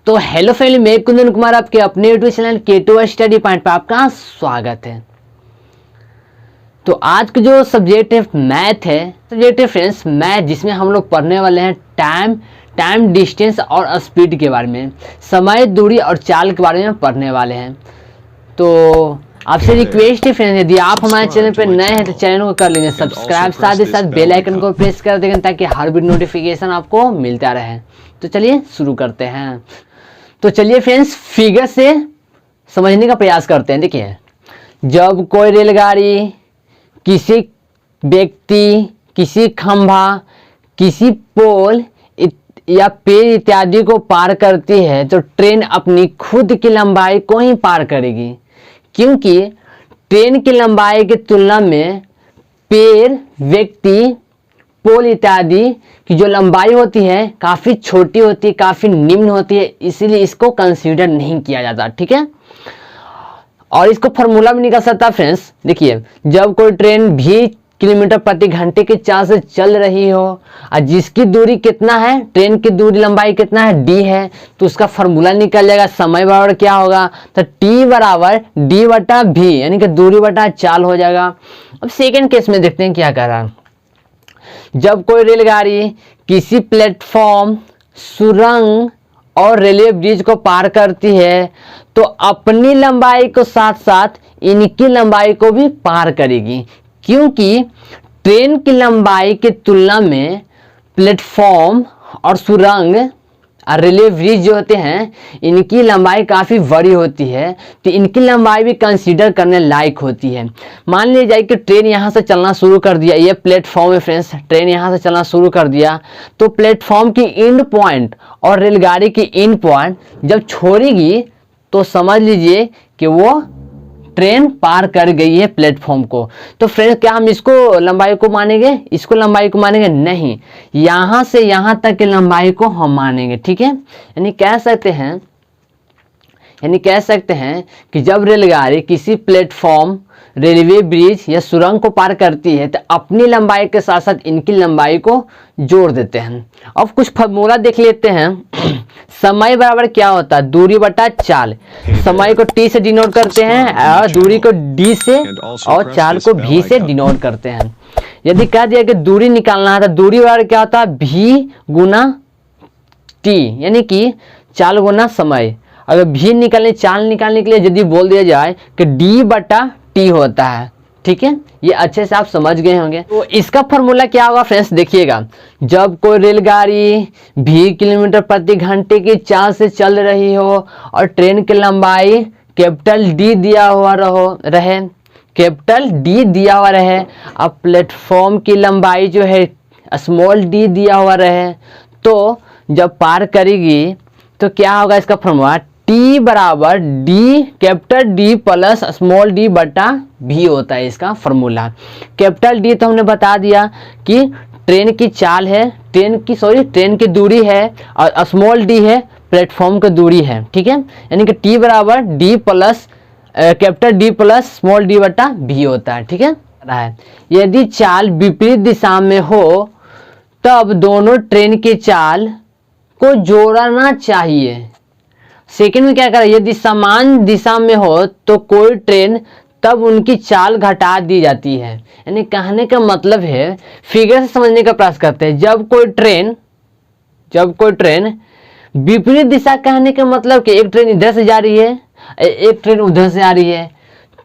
तो hello family, मैं कुंदन कुमार आपके अपने YouTube channel K2 study point पर आपका स्वागत है। तो आज का जो सब्जेक्ट है मैथ है, सब्जेक्ट है फ्रेंड्स मैथ, जिसमें हम लोग पढ़ने वाले हैं टाइम डिस्टेंस और स्पीड के बारे में, समय दूरी और चाल के बारे में पढ़ने वाले हैं। तो आपसे रिक्वेस्ट है फ्रेंड्स, यदि आप हमारे चैनल पर नए हैं तो चैनल को कर लीजिए सब्सक्राइब, साथ ही साथ बेल आइकन को प्रेस कर देंगे ताकि हर वीडियो नोटिफिकेशन आपको मिलता रहे। तो चलिए शुरू करते हैं। तो चलिए फ्रेंड्स फिगर से समझने का प्रयास करते हैं। देखिए, जब कोई रेलगाड़ी किसी व्यक्ति, किसी खंभा, किसी पोल या पेड़ इत्यादि को पार करती है तो ट्रेन अपनी खुद की लंबाई को ही पार करेगी, क्योंकि ट्रेन की लंबाई की तुलना में पेड़, व्यक्ति, पोल इत्यादि की जो लंबाई होती है काफ़ी छोटी होती है, काफ़ी निम्न होती है, इसीलिए इसको कंसीडर नहीं किया जाता। ठीक है, और इसको फॉर्मूला भी निकल सकता है फ्रेंड्स। देखिए, जब कोई ट्रेन 20 किलोमीटर प्रति घंटे की चाल से चल रही हो और जिसकी दूरी कितना है, ट्रेन की दूरी लंबाई कितना है, d है, तो उसका फॉर्मूला निकल जाएगा। समय बराबर क्या होगा, तो t बराबर d बटा v, यानी कि दूरी बटा चाल हो जाएगा। अब सेकेंड केस में देखते हैं क्या कर रहा है। जब कोई रेलगाड़ी किसी प्लेटफॉर्म, सुरंग और रेलवे ब्रिज को पार करती है तो अपनी लंबाई को साथ साथ इनकी लंबाई को भी पार करेगी, क्योंकि ट्रेन की लंबाई की तुलना में प्लेटफॉर्म और सुरंग और रेलवे ब्रिज जो होते हैं इनकी लंबाई काफ़ी बड़ी होती है, तो इनकी लंबाई भी कंसीडर करने लायक होती है। मान लीजिए जाए कि ट्रेन यहाँ से चलना शुरू कर दिया, ये प्लेटफॉर्म है फ्रेंड्स, ट्रेन यहाँ से चलना शुरू कर दिया तो प्लेटफॉर्म की एंड पॉइंट और रेलगाड़ी की एंड पॉइंट जब छोड़ेगी तो समझ लीजिए कि वो ट्रेन पार कर गई है प्लेटफॉर्म को। तो फ्रेंड्स, क्या हम इसको लंबाई को मानेंगे, इसको लंबाई को मानेंगे? नहीं, यहाँ से यहाँ तक की लंबाई को हम मानेंगे। ठीक है, यानी कह सकते हैं कि जब रेलगाड़ी किसी प्लेटफॉर्म, रेलवे ब्रिज या सुरंग को पार करती है तो अपनी लंबाई के साथ साथ इनकी लंबाई को जोड़ देते हैं। अब कुछ फॉर्मूला देख लेते हैं। समय बराबर क्या होता है, दूरी बटा चाल। समय को t से डिनोट करते हैं और दूरी को d से और चाल को v से डिनोट करते हैं। यदि कह दिया कि दूरी निकालना है तो दूरी बराबर क्या होता है, v गुना t, यानी कि चाल गुना समय। अगर v निकालने, चाल निकालने के लिए यदि बोल दिया जाए कि d बटा t होता है। ठीक है, ये अच्छे से आप समझ गए होंगे। तो इसका फॉर्मूला क्या होगा फ्रेंड्स, देखिएगा, जब कोई रेलगाड़ी 20 किलोमीटर प्रति घंटे की चाल से चल रही हो और ट्रेन की लंबाई कैपिटल D दिया हुआ रहे, कैपिटल D दिया हुआ रहे, अब प्लेटफॉर्म की लंबाई जो है स्मॉल d दिया हुआ रहे, तो जब पार करेगी तो क्या होगा, इसका फॉर्मूला t बराबर d, capital D plus small d बटा v होता है इसका फॉर्मूला। कैपिटल D तो हमने बता दिया कि ट्रेन की चाल है, ट्रेन की दूरी है, और स्मॉल d है प्लेटफॉर्म की दूरी है। ठीक है, यानी कि t बराबर d plus capital D plus small d बटा v होता है। ठीक है, यदि चाल विपरीत दिशा में हो तब दोनों ट्रेन की चाल को जोड़ना चाहिए। सेकंड में क्या करें, यदि समान दिशा में हो तो कोई ट्रेन, तब उनकी चाल घटा दी जाती है। यानी कहने का मतलब है, फिगर से समझने का प्रयास करते हैं। जब कोई ट्रेन विपरीत दिशा, कहने का मतलब कि एक ट्रेन इधर से जा रही है, एक ट्रेन उधर से आ रही है,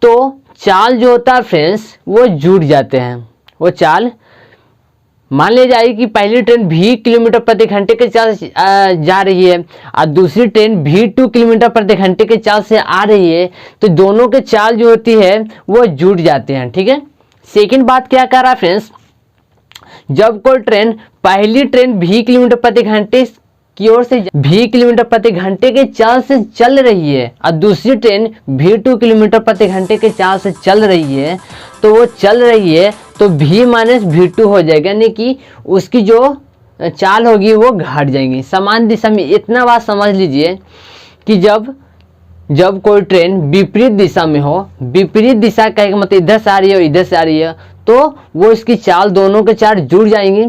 तो चाल जो होता है फ्रेंड्स वो जुड़ जाते हैं। वो चाल मान ले जाए कि पहली ट्रेन 20 किलोमीटर प्रति घंटे के चाल से जा रही है और दूसरी ट्रेन 2 किलोमीटर प्रति घंटे के चाल से आ रही है, तो दोनों के चाल जो होती है वो जुड़ जाते हैं। ठीक है, सेकंड बात क्या कर रहा है फ्रेंड्स, जब कोई ट्रेन, पहली ट्रेन 20 किलोमीटर प्रति घंटे की ओर से 20 किलोमीटर प्रति घंटे के चाल से चल रही है और दूसरी ट्रेन 2 किलोमीटर प्रति घंटे के चाल से चल रही है, तो वो चल रही है तो v माइनस v2 हो जाएगा, यानी कि उसकी जो चाल होगी वो घट जाएगी समान दिशा में। इतना बात समझ लीजिए कि जब कोई ट्रेन विपरीत दिशा में हो, विपरीत दिशा का मतलब इधर से आ रही है और इधर से आ रही है, तो वो इसकी चाल, दोनों के चाल जुड़ जाएंगी।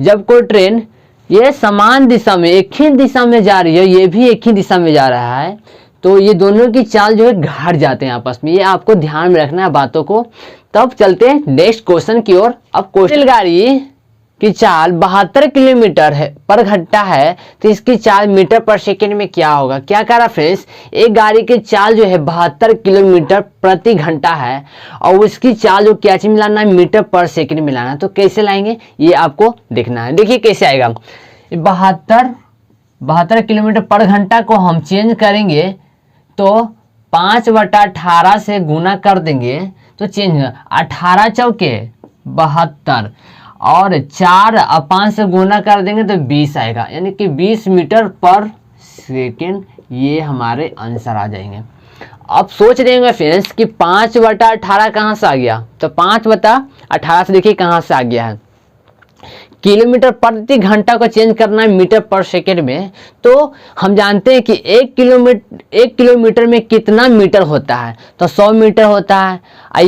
जब कोई ट्रेन ये समान दिशा में, एक ही दिशा में जा रही है, ये भी एक ही दिशा में जा रहा है, तो ये दोनों की चाल जो है घट जाते हैं आपस में। ये आपको ध्यान में रखना है बातों को। तब चलते हैं नेक्स्ट क्वेश्चन की ओर। अब क्वेश्चन, रेलगाड़ी की चाल 72 किलोमीटर है पर घंटा है, तो इसकी चाल मीटर पर सेकंड में क्या होगा। क्या कह रहा फ्रेंड्स, एक गाड़ी की चाल जो है 72 किलोमीटर प्रति घंटा है और उसकी चाल जो क्या चीज मिलाना है, मीटर पर सेकंड मिलाना है। तो कैसे लाएंगे ये आपको देखना है। देखिए कैसे आएगा, 72 किलोमीटर पर घंटा को हम चेंज करेंगे तो 5/18 से गुना कर देंगे तो चेंज 18 चौके 72 और 4 और 5 से गुना कर देंगे तो 20 आएगा, यानी कि 20 मीटर पर सेकेंड ये हमारे आंसर आ जाएंगे। अब सोच रहे होंगे फ्रेंड्स कि 5/18 कहाँ से आ गया, तो 5/18 से देखिए कहाँ से आ गया है। किलोमीटर प्रति घंटा को चेंज करना है मीटर पर सेकेंड में, तो हम जानते हैं कि 1 किलोमीटर में कितना मीटर होता है, तो 100 मीटर होता है। और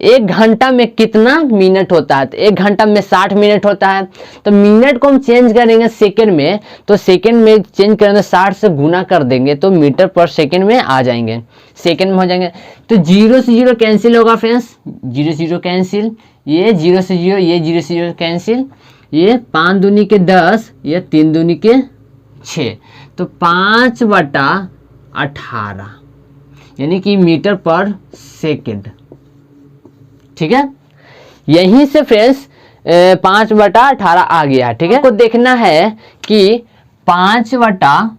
एक घंटा में कितना मिनट होता है, तो 1 घंटा में 60 मिनट होता है। तो मिनट को हम चेंज करेंगे सेकेंड में, तो सेकेंड में चेंज करेंगे 60 से गुना कर देंगे तो मीटर पर सेकेंड में आ जाएंगे, सेकेंड में हो जाएंगे। तो 0 से 0 कैंसिल होगा फ्रेंड्स, 0 से 0 कैंसिल, ये 0 से 0, ये 0 से 0 कैंसिल, ये 5 दूनी के 10, ये 3 दूनी के 6, तो 5/18 यानी कि मीटर पर सेकेंड। ठीक है, यहीं से फ्रेंड्स 5/18 आ गया। ठीक है, आपको देखना है कि 5/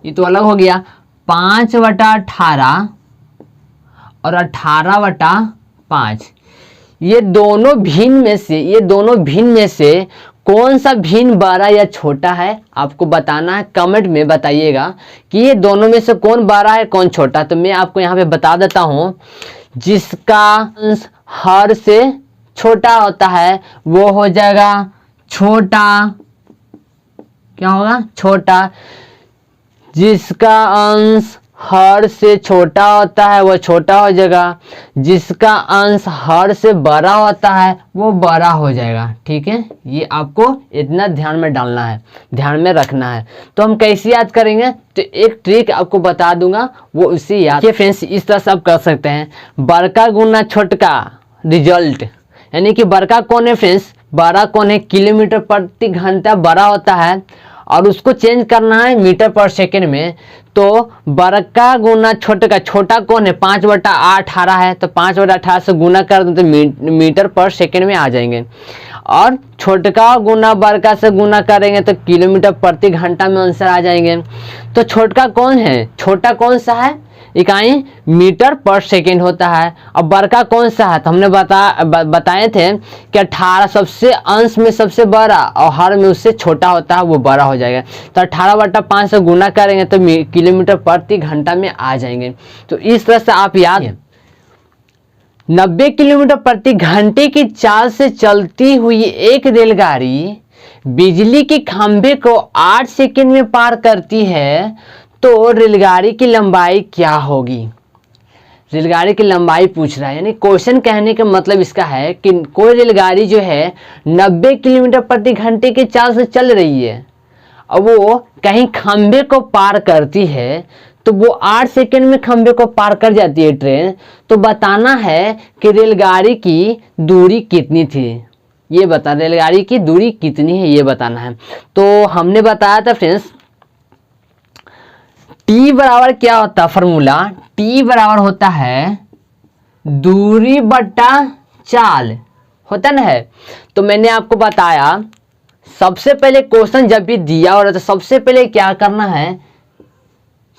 ये तो अलग हो गया, 5/18 और 18/5, ये दोनों भिन्न में से कौन सा भिन्न बड़ा या छोटा है, आपको बताना है। कमेंट में बताइएगा कि ये दोनों में से कौन बड़ा है कौन छोटा। तो मैं आपको यहाँ पे बता देता हूँ, जिसका अंश हर से छोटा होता है वो हो जाएगा छोटा। क्या होगा, छोटा। जिसका अंश हर से छोटा होता है वो छोटा हो जाएगा, जिसका अंश हर से बड़ा होता है वो बड़ा हो जाएगा। ठीक है, ये आपको इतना ध्यान में डालना है, ध्यान में रखना है। तो हम कैसे याद करेंगे, तो एक ट्रिक आपको बता दूंगा, वो उसे याद। ये फ्रेंड्स इस तरह से आप कर सकते हैं, बड़का गुना छोटका रिजल्ट, यानी कि बड़का कौन है फ्रेंड्स, बड़ा कौन है, किलोमीटर प्रति घंटा बड़ा होता है और उसको चेंज करना है मीटर पर सेकेंड में, तो बड़का गुना छोटा, छोटा कौन है, 5/18 है, तो 5/18 से गुना कर दें तो मीटर पर सेकेंड में आ जाएंगे। और छोटका गुना बड़का से गुना करेंगे तो किलोमीटर प्रति घंटा में आंसर आ जाएंगे। तो छोटका कौन है, छोटा कौन सा है, इकाई मीटर पर सेकेंड होता है। और बड़का कौन सा है, तो हमने बताए थे कि 18 सबसे अंश में सबसे बड़ा और हर में उससे छोटा होता है वो बड़ा हो जाएगा। तो 18/5 से गुना करेंगे तो किलोमीटर प्रति घंटा में आ जाएंगे। तो इस तरह से आप याद, 90 किलोमीटर प्रति घंटे की चाल से चलती हुई एक रेलगाड़ी बिजली के खंभे को 8 सेकंड में पार करती है, तो रेलगाड़ी की लंबाई क्या होगी। रेलगाड़ी की लंबाई पूछ रहा है, यानी क्वेश्चन कहने का मतलब इसका है कि कोई रेलगाड़ी जो है 90 किलोमीटर प्रति घंटे की चाल से चल रही है और वो कहीं खंभे को पार करती है, तो वो 8 सेकंड में खंभे को पार कर जाती है ट्रेन। तो बताना है कि रेलगाड़ी की दूरी कितनी थी, ये बता, रेलगाड़ी की दूरी कितनी है ये बताना है। तो हमने बताया था फ्रेंड्स, टी बराबर क्या होता है, फॉर्मूला टी बराबर होता है दूरी बटा चाल, होता ना है। तो मैंने आपको बताया, सबसे पहले क्वेश्चन जब भी दिया हो रहा तो सबसे पहले क्या करना है,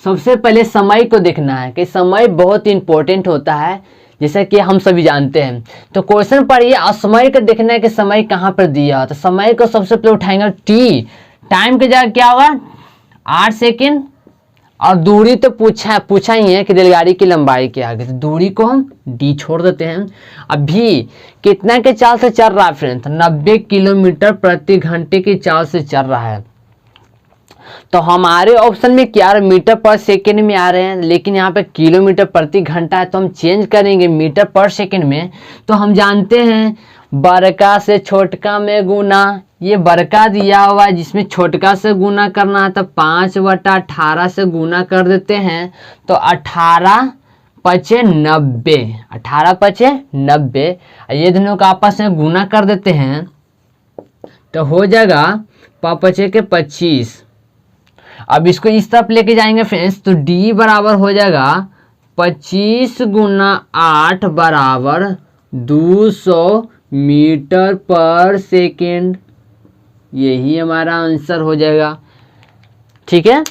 सबसे पहले समय को देखना है कि समय बहुत इंपॉर्टेंट होता है, जैसा कि हम सभी जानते हैं। तो क्वेश्चन पर ये समय को देखना है कि समय कहाँ पर दिया, तो समय को सबसे पहले उठाएंगे टी, टाइम की जगह क्या होगा 8 सेकेंड, और दूरी तो पूछा ही है कि रेलगाड़ी की लंबाई क्या है, तो दूरी को हम डी छोड़ देते हैं। अभी कितना के चाल से चल रहा है फ्रेंड्स, 90 किलोमीटर प्रति घंटे की चाल से चल रहा है। तो हमारे ऑप्शन में क्या मीटर पर सेकेंड में आ रहे हैं, लेकिन यहाँ पे किलोमीटर प्रति घंटा है, तो हम चेंज करेंगे मीटर पर सेकेंड में। तो हम जानते हैं बड़का से छोटका में गुना, ये बड़का दिया हुआ है जिसमें छोटका से गुना करना है, तो 5/18 से गुना कर देते हैं तो 18 पचे 90, 18 पचे 90। ये दोनों को आपस में गुना कर देते हैं तो हो जाएगा 5 के 25। अब इसको इस तरफ लेके जाएंगे फ्रेंड्स तो d बराबर हो जाएगा 25 × 8 बराबर 200 मीटर पर सेकेंड। यही हमारा आंसर हो जाएगा। ठीक है,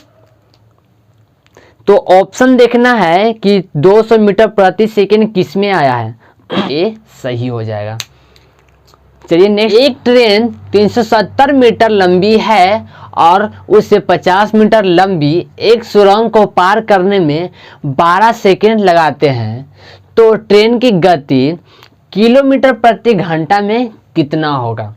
तो ऑप्शन देखना है कि 200 मीटर प्रति सेकेंड किस में आया है, ये सही हो जाएगा। चलिए नेक्स्ट, एक ट्रेन 370 मीटर लंबी है और उससे 50 मीटर लंबी एक सुरंग को पार करने में 12 सेकेंड लगाते हैं, तो ट्रेन की गति किलोमीटर प्रति घंटा में कितना होगा।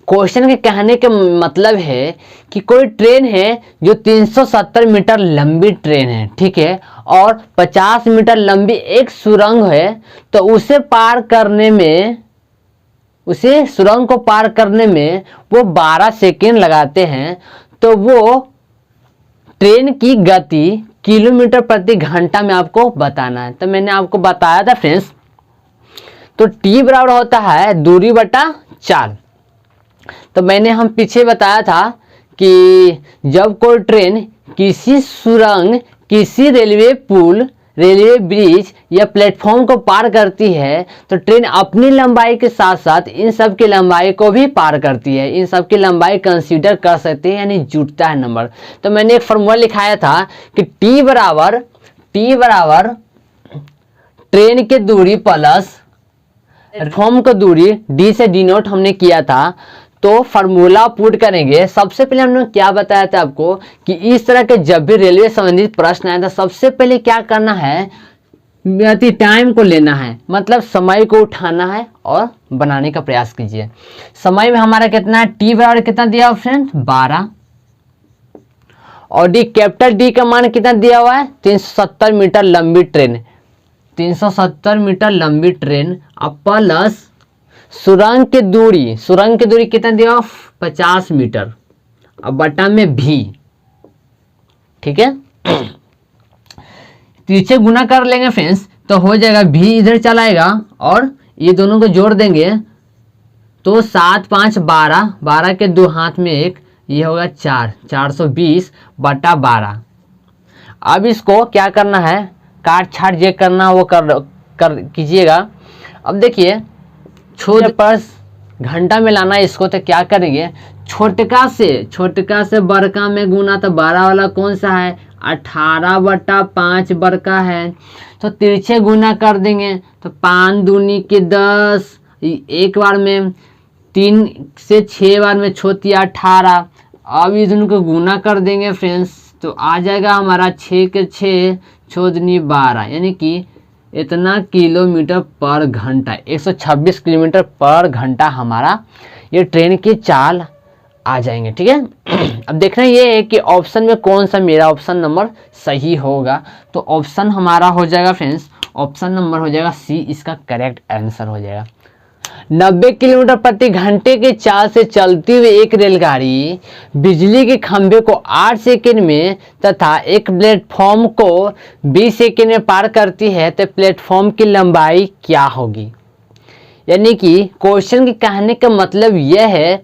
क्वेश्चन के कहने का मतलब है कि कोई ट्रेन है जो 370 मीटर लंबी ट्रेन है, ठीक है, और 50 मीटर लंबी एक सुरंग है, तो उसे सुरंग को पार करने में वो 12 सेकेंड लगाते हैं, तो वो ट्रेन की गति किलोमीटर प्रति घंटा में आपको बताना है। तो मैंने आपको बताया था फ्रेंड्स, तो टी बराबर होता है दूरी बटा 4। तो मैंने हम पीछे बताया था कि जब कोई ट्रेन किसी सुरंग, किसी रेलवे पुल, रेलवे ब्रिज या प्लेटफॉर्म को पार करती है तो ट्रेन अपनी लंबाई के साथ साथ इन सब की लंबाई को भी पार करती है, इन सब की लंबाई कंसीडर कर सकते हैं, यानी जुटता है नंबर। तो मैंने एक फॉर्मूला लिखाया था कि टी बराबर ट्रेन की दूरी प्लस प्लेटफॉर्म की दूरी, डी से डिनोट हमने किया था। तो फार्मूला पुट करेंगे। सबसे पहले हमने क्या बताया था आपको कि इस तरह के जब भी रेलवे संबंधित प्रश्न आए तो सबसे पहले क्या करना है, टाइम को लेना है, मतलब समय को उठाना है और बनाने का प्रयास कीजिए। समय में हमारा कितना है, टी बराबर कितना दिया फ्रेंड 12, और डी कैपिटल डी का मान कितना दिया हुआ है 370 मीटर लंबी ट्रेन, 370 मीटर लंबी ट्रेन, अब प्लस सुरंग की दूरी कितना दिया 50 मीटर, अब बटा में भी। ठीक है, पीछे गुना कर लेंगे फ्रेंड्स तो हो जाएगा भी इधर चलाएगा और ये दोनों को जोड़ देंगे तो 7 5 12, 12 के 2 हाथ में 1, ये होगा 4, 420 बटा 12। अब इसको क्या करना है, काट छाट जे करना वो कर कीजिएगा। अब देखिए छोटे पर घंटा में लाना है इसको, तो क्या करेंगे, छोटका से बड़का में गुना, तो 12 वाला कौन सा है 18 बटा 5 बड़का है, तो तिरछे गुना कर देंगे तो 5 दूनी के 10, एक बार में 3 से 6 बार में छोटी 18। अब इस दोनों को गुना कर देंगे फ्रेंड्स तो आ जाएगा हमारा 6 के 6 छोदनी 12, यानी कि इतना किलोमीटर पर घंटा, 126 किलोमीटर पर घंटा हमारा ये ट्रेन की चाल आ जाएंगे। ठीक है, अब देखना ये है कि ऑप्शन में कौन सा मेरा ऑप्शन नंबर सही होगा। तो ऑप्शन हमारा हो जाएगा फ्रेंड्स, ऑप्शन नंबर हो जाएगा सी, इसका करेक्ट आंसर हो जाएगा। 90 किलोमीटर प्रति घंटे के चाल से चलती हुई एक रेलगाड़ी बिजली के खंभे को 8 सेकंड में तथा एक प्लेटफॉर्म को 20 सेकंड में पार करती है, तो प्लेटफॉर्म की लंबाई क्या होगी। यानी कि क्वेश्चन के कहने का मतलब यह है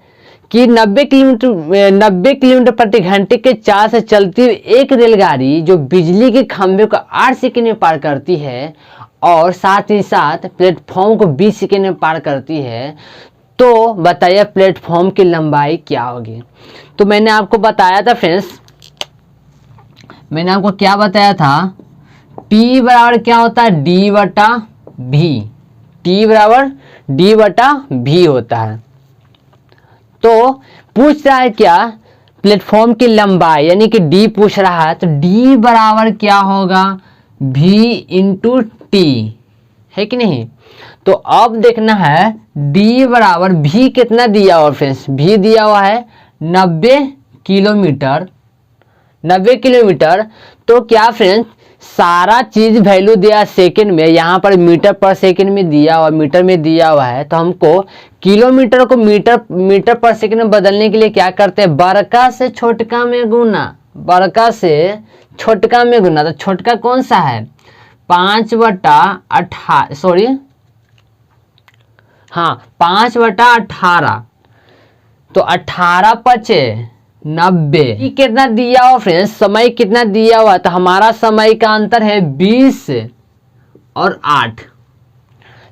कि 90 किलोमीटर प्रति घंटे के चाल से चलती हुई एक रेलगाड़ी जो बिजली के खंभे को 8 सेकंड में पार करती है और साथ ही साथ प्लेटफॉर्म को 20 सेकंड में पार करती है, तो बताइए प्लेटफॉर्म की लंबाई क्या होगी। तो मैंने आपको बताया था फ्रेंड्स, मैंने आपको क्या बताया था, टी बराबर क्या होता है डी बटा भी, टी बराबर डी बटा भी होता है। तो पूछ रहा है क्या प्लेटफॉर्म की लंबाई, यानी कि डी पूछ रहा है, तो डी बराबर क्या होगा भी इंटू टी, है कि नहीं। तो अब देखना है डी बराबर भी कितना दिया हुआ फ्रेंड्स, भी दिया हुआ है 90 किलोमीटर। तो क्या फ्रेंड्स सारा चीज वैल्यू दिया सेकंड में, यहाँ पर मीटर पर सेकंड में दिया हुआ, मीटर में दिया हुआ है, तो हमको किलोमीटर को मीटर पर सेकंड में बदलने के लिए क्या करते हैं, बड़का से छोटका में गुना, बड़का से छोटका में गुना। तो छोटका कौन सा है, 5/18, सॉरी हाँ 5/18, तो 18 पचे 90। कितना दिया हुआ फ्रेंड्स, समय कितना दिया हुआ, तो हमारा समय का अंतर है 20 और 8,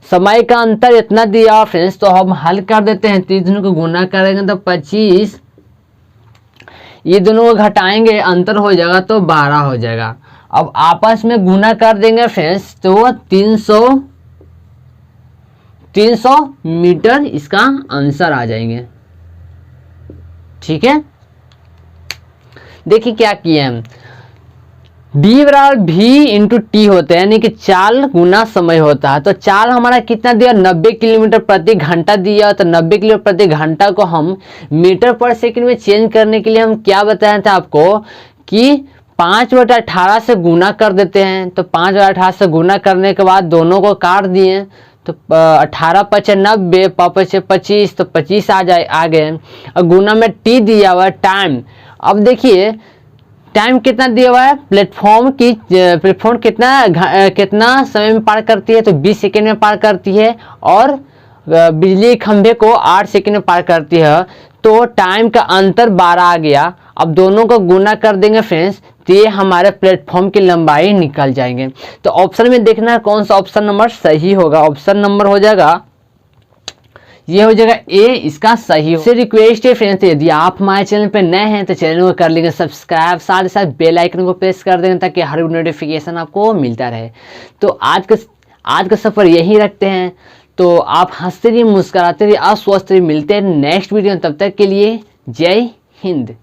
समय का अंतर इतना दिया हुआ फ्रेंड्स। तो हम हल कर देते हैं, तीन दोनों को गुना करेंगे तो 25, ये दोनों को घटाएंगे अंतर हो जाएगा तो 12 हो जाएगा। अब आपस में गुना कर देंगे फ्रेंड्स तो 300 मीटर इसका आंसर आ जाएंगे। ठीक है, देखिए क्या किए हम, b बराबर v इंटू टी होता है, यानी कि चाल गुना समय होता है। तो चाल हमारा कितना दिया, 90 किलोमीटर प्रति घंटा दिया, तो 90 किलोमीटर प्रति घंटा को हम मीटर पर सेकंड में चेंज करने के लिए हम क्या बताया था आपको कि 5/18 से गुना कर देते हैं। तो 5/18 से गुना करने के बाद दोनों को काट दिए, तो 18 पचे 90, 5 25, तो 25 आ गए। और गुना में टी दिया हुआ है टाइम। अब देखिए टाइम कितना दिया हुआ है, प्लेटफॉर्म कितना समय में पार करती है, तो 20 सेकेंड में पार करती है, और बिजली खंभे को 8 सेकेंड में पार करती है। तो टाइम का अंतर 12 आ गया। अब दोनों को गुना कर देंगे फ्रेंड्स, तो ये हमारे प्लेटफॉर्म की लंबाई निकल जाएंगे। तो ऑप्शन में देखना है कौन सा ऑप्शन नंबर सही होगा। ऑप्शन नंबर हो जाएगा, ये हो जाएगा ए, इसका सही हो। रिक्वेस्ट है फ्रेंड्स, यदि आप हमारे चैनल पे नए हैं तो चैनल को कर लेंगे सब्सक्राइब, साथ ही साथ बेल आइकन को प्रेस कर देंगे ताकि हर नोटिफिकेशन आपको मिलता रहे। तो आज का सफर यही रखते हैं। तो आप हंसते रहिए, मुस्कुराते रहिए, अस्वस्थ रहिए। मिलते हैं नेक्स्ट वीडियो में, तब तक के लिए जय हिंद।